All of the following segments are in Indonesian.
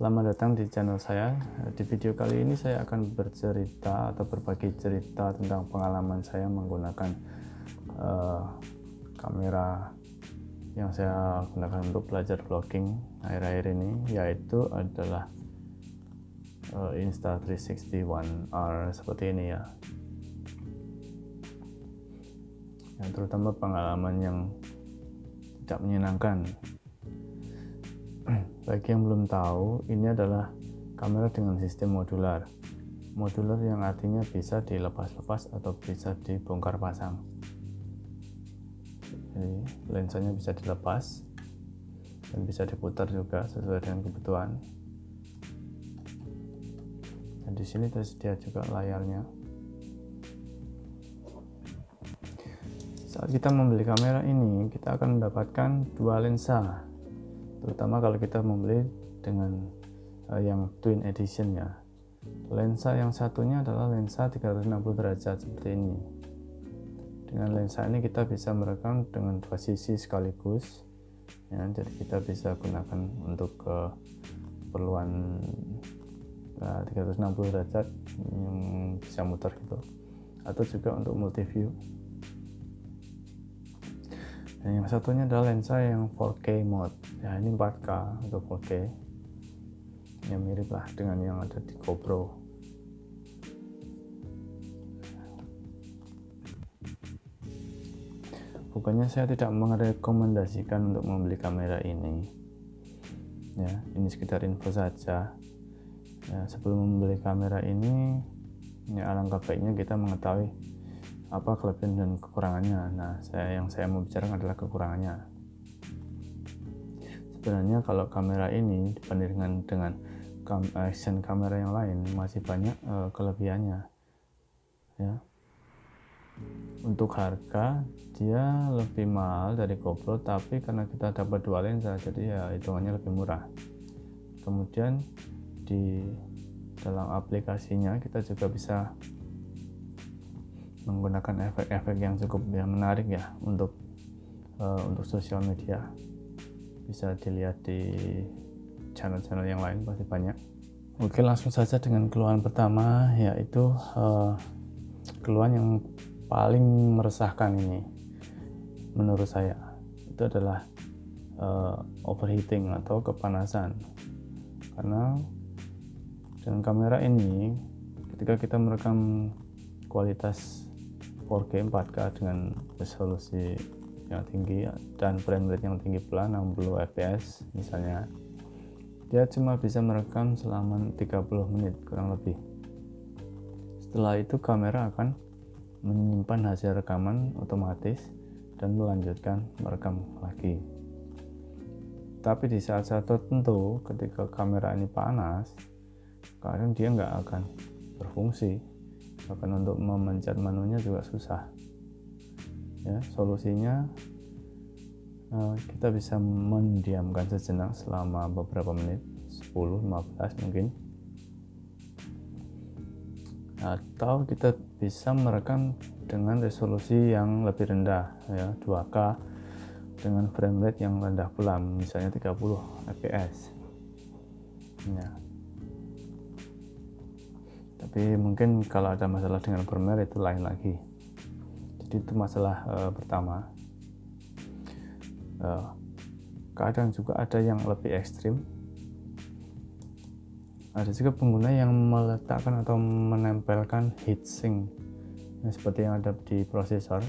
Selamat datang di channel saya. Di video kali ini saya akan bercerita atau berbagi cerita tentang pengalaman saya menggunakan kamera yang saya gunakan untuk belajar vlogging akhir-akhir ini, yaitu adalah Insta360 One R seperti ini ya. Yang terutama pengalaman yang tidak menyenangkan. Bagi yang belum tahu, ini adalah kamera dengan sistem modular. Modular yang artinya bisa dilepas-lepas atau bisa dibongkar pasang. Jadi lensanya bisa dilepas dan bisa diputar juga sesuai dengan kebutuhan. Dan di sini tersedia juga layarnya. Saat kita membeli kamera ini, kita akan mendapatkan dua lensa. Terutama kalau kita membeli dengan yang twin edition ya. Lensa yang satunya adalah lensa 360 derajat seperti ini. Dengan lensa ini kita bisa merekam dengan dua sisi sekaligus ya, jadi kita bisa gunakan untuk keperluan 360 derajat yang bisa muter gitu, atau juga untuk multi view. Dan yang satunya adalah lensa yang 4K mode ya, ini 4K atau 4K yang mirip lah dengan yang ada di GoPro. Bukannya saya tidak merekomendasikan untuk membeli kamera ini ya, ini sekedar info saja ya. Sebelum membeli kamera ini ya, alangkah baiknya kita mengetahui apa kelebihan dan kekurangannya. Nah, yang saya mau bicarakan adalah kekurangannya. Sebenarnya kalau kamera ini dibandingkan dengan action kamera yang lain masih banyak kelebihannya ya. Untuk harga dia lebih mahal dari GoPro, tapi karena kita dapat dua lensa jadi ya hitungannya lebih murah. Kemudian di dalam aplikasinya kita juga bisa menggunakan efek-efek yang cukup menarik ya untuk sosial media. Bisa dilihat di channel-channel yang lain, pasti banyak. Oke, langsung saja dengan keluhan pertama, yaitu keluhan yang paling meresahkan ini menurut saya, itu adalah overheating atau kepanasan. Karena dengan kamera ini ketika kita merekam kualitas 4K 4K dengan resolusi yang tinggi dan frame rate yang tinggi pula 60 fps misalnya, dia cuma bisa merekam selama 30 menit kurang lebih. Setelah itu kamera akan menyimpan hasil rekaman otomatis dan melanjutkan merekam lagi. Tapi di saat-saat tertentu ketika kamera ini panas, kadang dia nggak akan berfungsi, bahkan untuk memencet menunya juga susah ya. Solusinya kita bisa mendiamkan sejenak selama beberapa menit, 10-15 mungkin, atau kita bisa merekam dengan resolusi yang lebih rendah ya, 2K dengan frame rate yang rendah pula, misalnya 30 fps ya. Tapi mungkin kalau ada masalah dengan firmware itu lain lagi. Jadi itu masalah pertama. Kadang juga ada yang lebih ekstrim. Ada juga pengguna yang meletakkan atau menempelkan heatsink seperti yang ada di prosesor.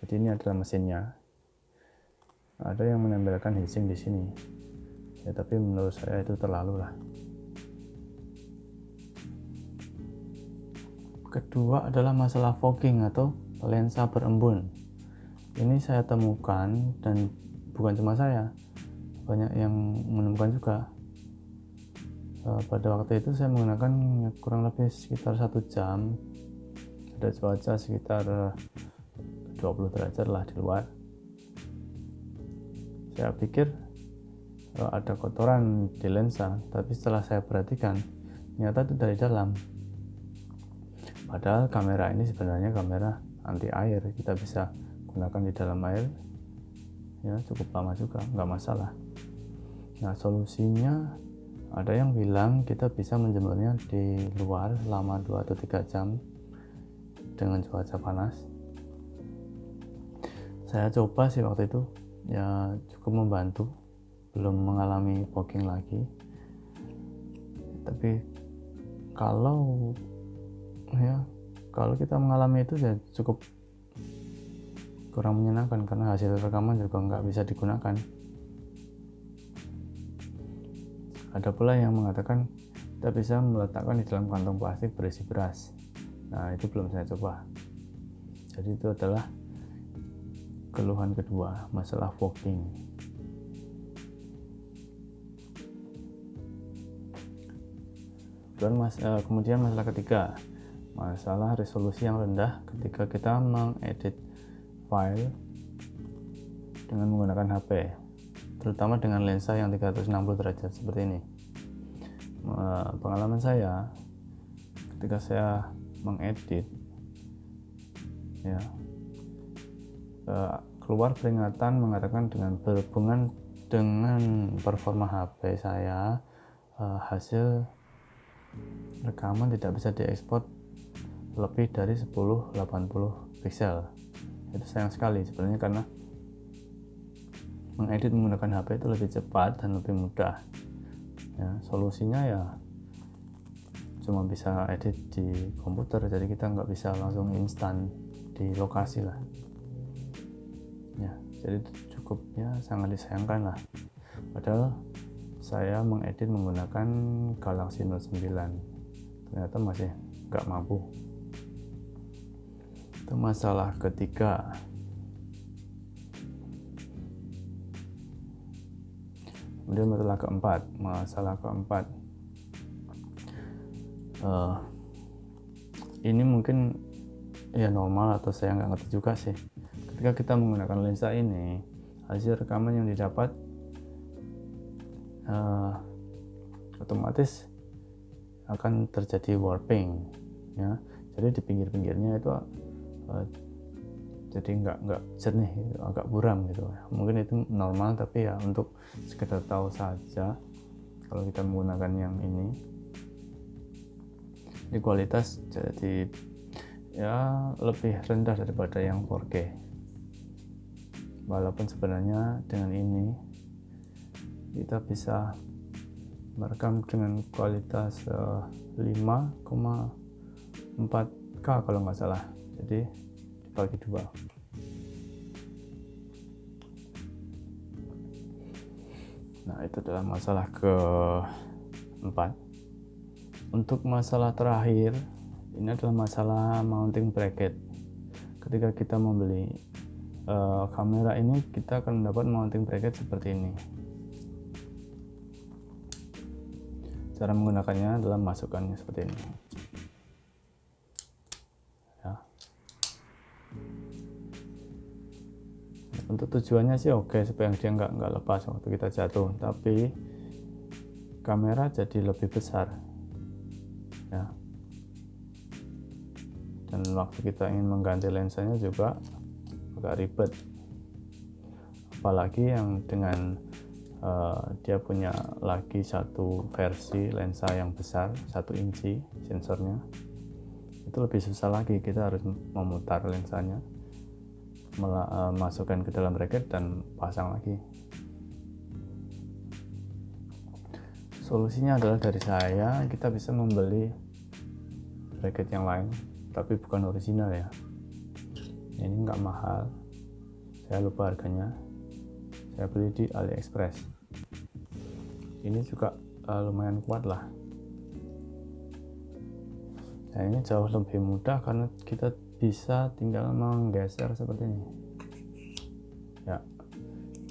Jadi ini adalah mesinnya. Ada yang menempelkan heatsink di sini. Ya, tapi menurut saya itu terlalu lah. Kedua adalah masalah fogging atau lensa berembun. Ini saya temukan, dan bukan cuma saya, banyak yang menemukan juga. Pada waktu itu saya menggunakan kurang lebih sekitar 1 jam, ada cuaca sekitar 20 derajat lah di luar. Saya pikir ada kotoran di lensa, tapi setelah saya perhatikan ternyata itu dari dalam. Padahal kamera ini sebenarnya kamera anti air, kita bisa gunakan di dalam air ya, cukup lama juga, nggak masalah. Nah, solusinya Ada yang bilang kita bisa menjemurnya di luar selama 2 atau 3 jam dengan cuaca panas. Saya coba sih waktu itu, ya cukup membantu, belum mengalami fogging lagi. Tapi kalau kita mengalami itu ya cukup kurang menyenangkan, karena hasil rekaman juga nggak bisa digunakan. Ada pula yang mengatakan kita bisa meletakkan di dalam kantong plastik berisi beras. Nah, itu belum saya coba. Jadi itu adalah keluhan kedua, masalah fogging. Kemudian masalah ketiga, masalah resolusi yang rendah ketika kita mengedit file dengan menggunakan HP, terutama dengan lensa yang 360 derajat seperti ini. Pengalaman saya ketika saya mengedit, ya, keluar peringatan mengatakan dengan berhubungan dengan performa HP saya, hasil rekaman tidak bisa diekspor lebih dari 1080 pixel. Itu sayang sekali sebenarnya, karena mengedit menggunakan HP itu lebih cepat dan lebih mudah. Ya, solusinya ya cuma bisa edit di komputer, jadi kita nggak bisa langsung instan di lokasi lah. Ya, jadi itu cukup, ya sangat disayangkan lah. Padahal saya mengedit menggunakan Galaxy Note 9, ternyata masih nggak mampu. Itu masalah ketiga. Kemudian masalah keempat, ini mungkin ya normal atau saya nggak ngerti juga sih. Ketika kita menggunakan lensa ini, hasil rekaman yang didapat otomatis akan terjadi warping, ya. Jadi di pinggir-pinggirnya itu jadi nggak jernih, agak buram gitu. Mungkin itu normal, tapi ya untuk sekedar tahu saja, kalau kita menggunakan yang ini kualitas jadi ya lebih rendah daripada yang 4K. Walaupun sebenarnya dengan ini kita bisa merekam dengan kualitas 5,4K kalau nggak salah, jadi dibagi 2. Nah, itu adalah masalah keempat. Untuk masalah terakhir, ini adalah masalah mounting bracket. Ketika kita membeli kamera ini, kita akan mendapat mounting bracket seperti ini. Cara menggunakannya adalah masukkannya seperti ini, ya. Untuk tujuannya sih oke, supaya dia nggak lepas waktu kita jatuh, tapi kamera jadi lebih besar, ya. Dan waktu kita ingin mengganti lensanya juga agak ribet, apalagi yang dengan dia punya lagi satu versi lensa yang besar 1 inci sensornya, itu lebih susah lagi. Kita harus memutar lensanya, masukkan ke dalam bracket dan pasang lagi. Solusinya adalah dari saya, kita bisa membeli bracket yang lain, tapi bukan original ya. Ini nggak mahal, saya lupa harganya, saya beli di AliExpress. Ini juga lumayan kuat lah. Nah, ini jauh lebih mudah karena kita bisa tinggal menggeser seperti ini, ya.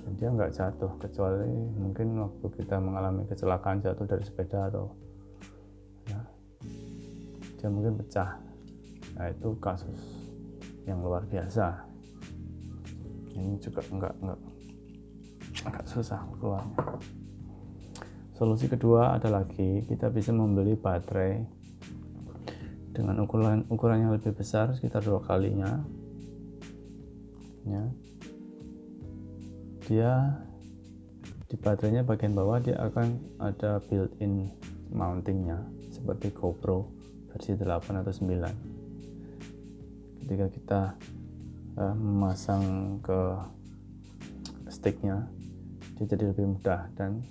Dan dia nggak jatuh, kecuali mungkin waktu kita mengalami kecelakaan jatuh dari sepeda, atau ya, dia mungkin pecah. Nah, itu kasus yang luar biasa. Ini juga enggak agak susah keluarnya. Solusi kedua ada lagi, kita bisa membeli baterai dengan ukuran yang lebih besar, sekitar 2 kalinya, ya. Dia Di baterainya bagian bawah dia akan ada built-in mountingnya seperti GoPro versi 8 atau 9. Ketika kita memasang ke sticknya, dia jadi lebih mudah dan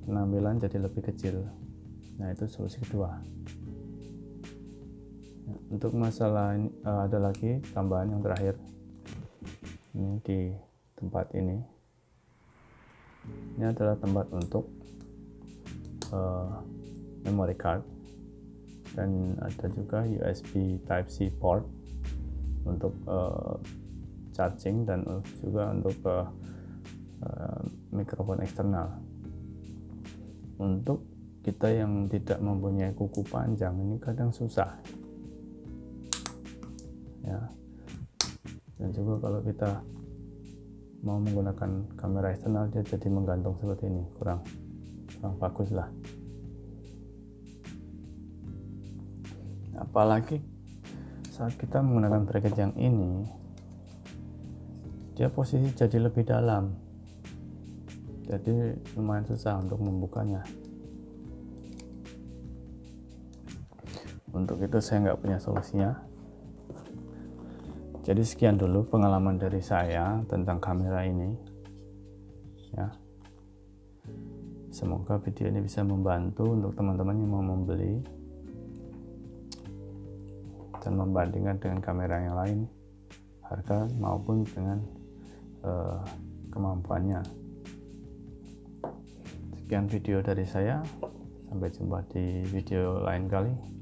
penampilan jadi lebih kecil. Nah, itu solusi kedua. Untuk masalah ini ada lagi tambahan yang terakhir. Ini di tempat ini adalah tempat untuk memory card, dan ada juga USB Type-C port untuk charging dan juga untuk mikrofon eksternal. Untuk kita yang tidak mempunyai kuku panjang, ini kadang susah ya. Dan juga kalau kita mau menggunakan kamera eksternal, dia jadi menggantung seperti ini, kurang bagus lah. Apalagi saat kita menggunakan bracket yang ini, dia posisi jadi lebih dalam, jadi lumayan susah untuk membukanya. Untuk itu saya nggak punya solusinya. Jadi sekian dulu pengalaman dari saya tentang kamera ini ya. Semoga video ini bisa membantu untuk teman-teman yang mau membeli dan membandingkan dengan kamera yang lain, harga maupun dengan kemampuannya. Sekian video dari saya, sampai jumpa di video lain kali.